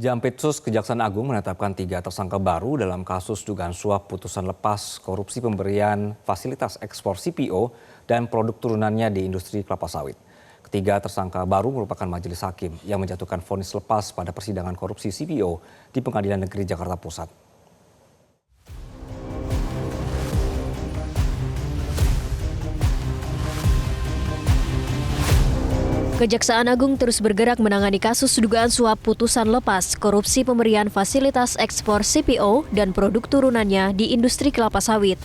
Jampitsus Kejaksaan Agung menetapkan 3 tersangka baru dalam kasus dugaan suap putusan lepas korupsi pemberian fasilitas ekspor CPO dan produk turunannya di industri kelapa sawit. Ketiga tersangka baru merupakan majelis hakim yang menjatuhkan vonis lepas pada persidangan korupsi CPO di Pengadilan Negeri Jakarta Pusat. Kejaksaan Agung terus bergerak menangani kasus dugaan suap putusan lepas korupsi pemberian fasilitas ekspor CPO dan produk turunannya di industri kelapa sawit.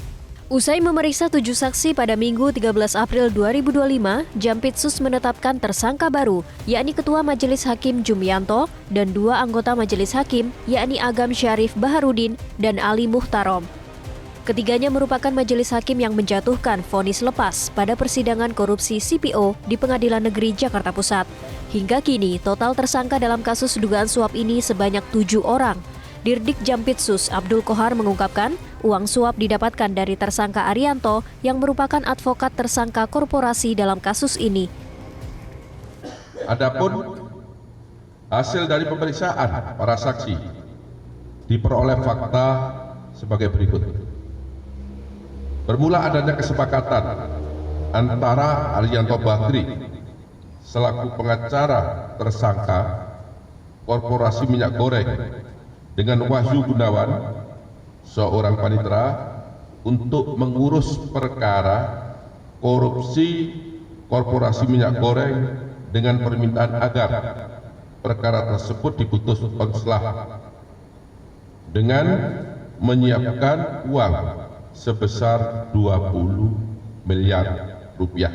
Usai memeriksa 7 saksi pada Minggu 13 April 2025, Jampitsus menetapkan tersangka baru, yakni Ketua Majelis Hakim Jumianto dan 2 anggota Majelis Hakim, yakni Agam Syarif Baharudin dan Ali Muhtarom. Ketiganya merupakan majelis hakim yang menjatuhkan vonis lepas pada persidangan korupsi CPO di Pengadilan Negeri Jakarta Pusat. Hingga kini, total tersangka dalam kasus dugaan suap ini sebanyak 7 orang. Dirdik Jampitsus Abdul Kohar mengungkapkan, uang suap didapatkan dari tersangka Arianto yang merupakan advokat tersangka korporasi dalam kasus ini. Adapun hasil dari pemeriksaan para saksi diperoleh fakta sebagai berikut. Bermula adanya kesepakatan antara Arianto Bakri selaku pengacara tersangka korporasi minyak goreng dengan Wahyu Gunawan, seorang panitera, untuk mengurus perkara korupsi korporasi minyak goreng dengan permintaan agar perkara tersebut diputus konslah dengan menyiapkan uang sebesar 20 miliar rupiah.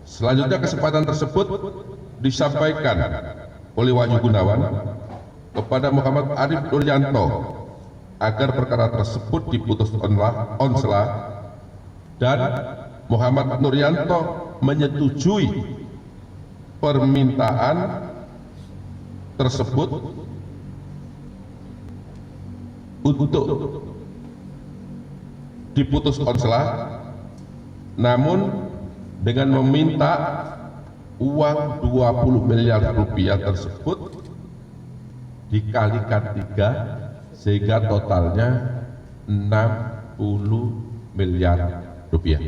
Selanjutnya kesempatan tersebut disampaikan oleh Wahyu Gunawan kepada Muhammad Arif Nuryanto agar perkara tersebut diputus onslah dan Muhammad Nuryanto menyetujui permintaan tersebut untuk diputus konslah, namun dengan meminta uang 20 miliar rupiah tersebut dikalikan 3 sehingga totalnya 60 miliar rupiah.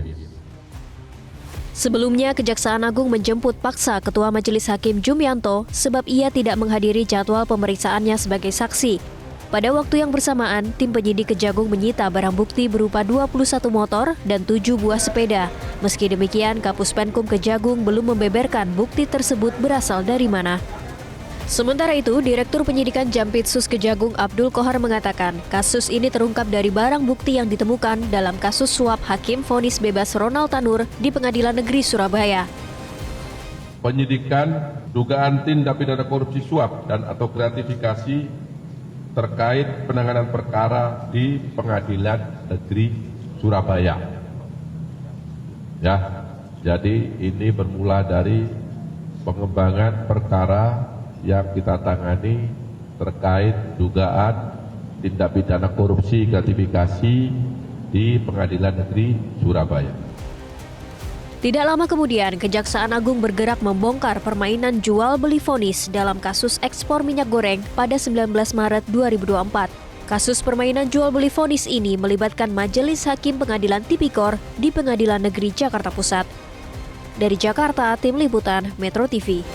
Sebelumnya, Kejaksaan Agung menjemput paksa Ketua Majelis Hakim Jumianto sebab ia tidak menghadiri jadwal pemeriksaannya sebagai saksi. Pada waktu yang bersamaan, tim penyidik Kejagung menyita barang bukti berupa 21 motor dan 7 buah sepeda. Meski demikian, Kapus Penkum Kejagung belum membeberkan bukti tersebut berasal dari mana. Sementara itu, Direktur Penyidikan Jampitsus Kejagung Abdul Kohar mengatakan, kasus ini terungkap dari barang bukti yang ditemukan dalam kasus suap Hakim vonis bebas Ronald Tanur di Pengadilan Negeri Surabaya. Penyidikan dugaan tindak pidana korupsi suap dan atau gratifikasi terkait penanganan perkara di Pengadilan Negeri Surabaya. Ya, jadi ini bermula dari pengembangan perkara yang kita tangani terkait dugaan tindak pidana korupsi gratifikasi di Pengadilan Negeri Surabaya. Tidak lama kemudian, Kejaksaan Agung bergerak membongkar permainan jual beli vonis dalam kasus ekspor minyak goreng pada 19 Maret 2024. Kasus permainan jual beli vonis ini melibatkan Majelis Hakim Pengadilan Tipikor di Pengadilan Negeri Jakarta Pusat. Dari Jakarta, Tim Liputan Metro TV.